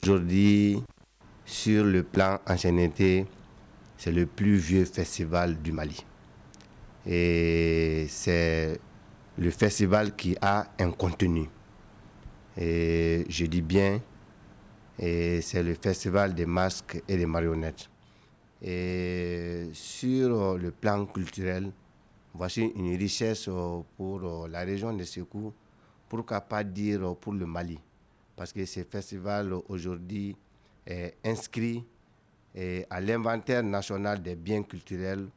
Aujourd'hui, sur le plan ancienneté, c'est le plus vieux festival du Mali. Et c'est le festival qui a un contenu. Et je dis bien, et c'est le festival des masques et des marionnettes. Et sur le plan culturel, voici une richesse pour la région de Sékou, pourquoi pas dire pour le Mali. Parce que ce festival aujourd'hui est inscrit à l'inventaire national des biens culturels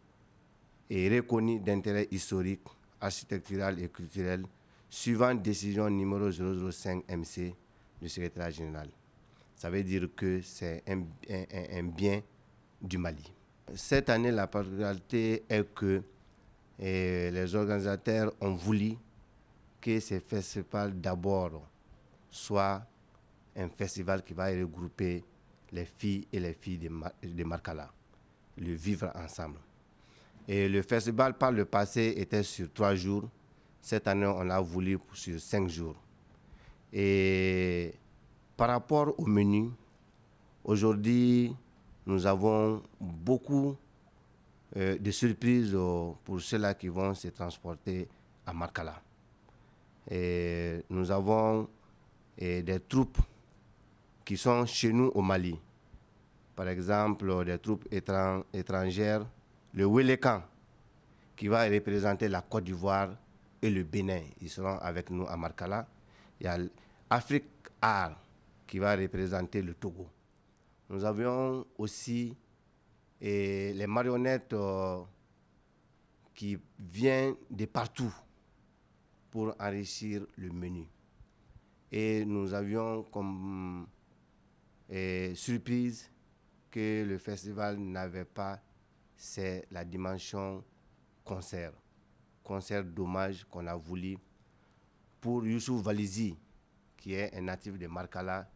et reconnu d'intérêt historique, architectural et culturel, suivant décision numéro 005 MC du secrétaire général. Ça veut dire que c'est un bien du Mali. Cette année, la particularité est que les organisateurs ont voulu que ce festival d'abord soit un festival qui va regrouper les filles et les filles de Markala, le vivre ensemble. Et le festival par le passé était sur 3 jours. Cette année, on l'a voulu sur 5 jours. Et par rapport au menu, aujourd'hui, nous avons beaucoup de surprises pour ceux-là qui vont se transporter à Markala. Et nous avons des troupes qui sont chez nous au Mali. Par exemple, des troupes étrangères, le Welekan, qui va représenter la Côte d'Ivoire et le Bénin. Ils seront avec nous à Markala. Il y a l'Afrique Art, qui va représenter le Togo. Nous avions aussi les marionnettes qui viennent de partout pour enrichir le menu. Et nous avions comme surprise que le festival n'avait pas, c'est la dimension concert d'hommage qu'on a voulu pour Youssouf Valizi, qui est un natif de Markala,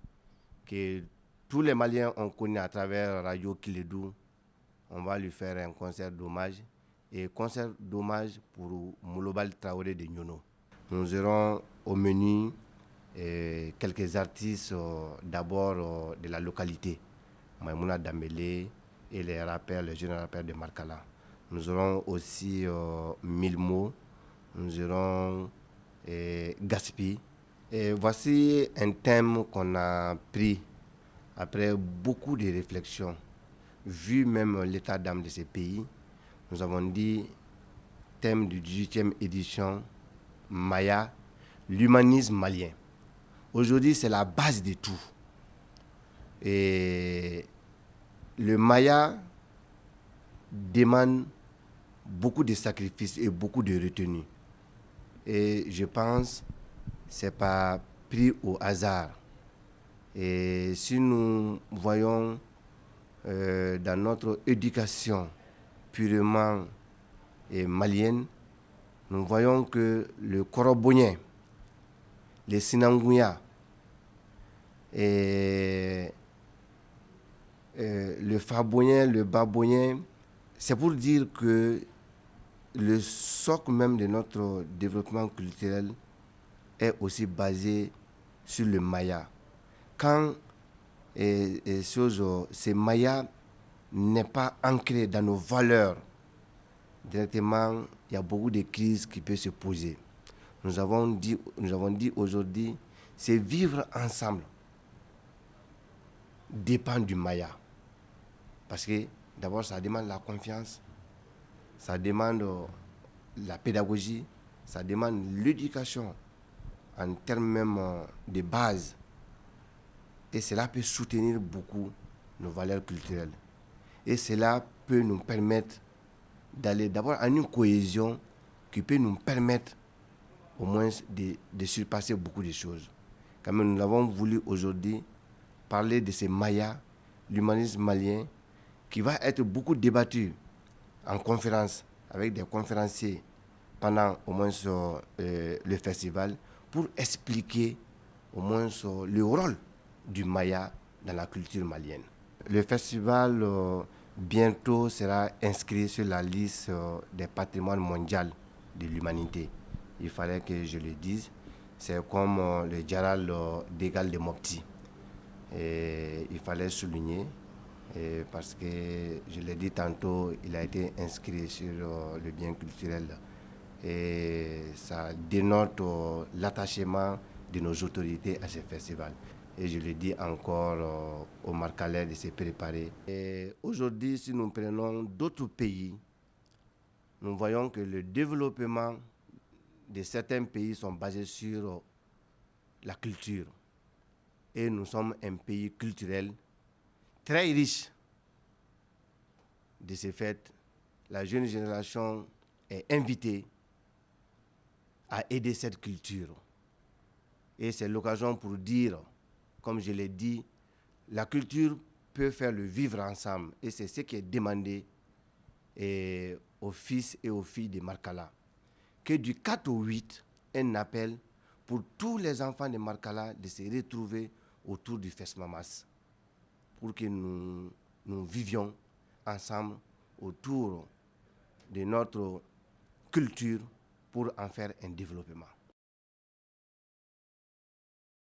que tous les Maliens ont connu à travers Radio Kiledou. On va lui faire un concert d'hommage et concert d'hommage pour Moulobal Traoré de Nyono. Nous aurons au menu quelques artistes d'abord de la localité, Maïmouna Dambélé et les jeunes rappeurs de Markala. Nous aurons aussi Milmo, nous aurons Gaspi. Et voici un thème qu'on a pris après beaucoup de réflexions, vu même l'état d'âme de ces pays. Nous avons dit thème du 18e édition, Maya, l'humanisme malien. Aujourd'hui, c'est la base de tout. Et le Maya demande beaucoup de sacrifices et beaucoup de retenue. Et je pense que ce n'est pas pris au hasard. Et si nous voyons dans notre éducation purement malienne, nous voyons que le Korobonien, les Sinangouya, et le Fabonien, le Babonien, c'est pour dire que le socle même de notre développement culturel est aussi basé sur le Maya. Quand ces Maya n'est pas ancré dans nos valeurs, directement, il y a beaucoup de crises qui peuvent se poser. Nous avons dit aujourd'hui, c'est vivre ensemble dépend du Maya. Parce que d'abord, ça demande la confiance, ça demande la pédagogie, ça demande l'éducation en termes même de base. Et cela peut soutenir beaucoup nos valeurs culturelles. Et cela peut nous permettre d'aller d'abord à une cohésion qui peut nous permettre au moins de surpasser beaucoup de choses. Quand même, nous avons voulu aujourd'hui parler de ces Mayas, l'humanisme malien, qui va être beaucoup débattu en conférence avec des conférenciers pendant au moins le festival pour expliquer au moins le rôle du Maya dans la culture malienne. Le festival bientôt sera inscrit sur la liste des patrimoines mondiaux de l'humanité. Il fallait que je le dise. C'est comme le Djaral d'Égal de Mopti. Et fallait souligner. Et parce que, je l'ai dit tantôt, il a été inscrit sur le bien culturel. Et ça dénote l'attachement de nos autorités à ce festival. Et je le dis encore aux Marcalais de se préparer. Et aujourd'hui, si nous prenons d'autres pays, nous voyons que le développement de certains pays sont basés sur la culture. Et nous sommes un pays culturel très riche. De ce fait, la jeune génération est invitée à aider cette culture. Et c'est l'occasion pour dire, comme je l'ai dit, la culture peut faire le vivre ensemble. Et c'est ce qui est demandé aux fils et aux filles de Marcala. Que du 4 au 8, un appel pour tous les enfants de Marcala de se retrouver autour du Festmamas. Pour que nous vivions ensemble autour de notre culture pour en faire un développement.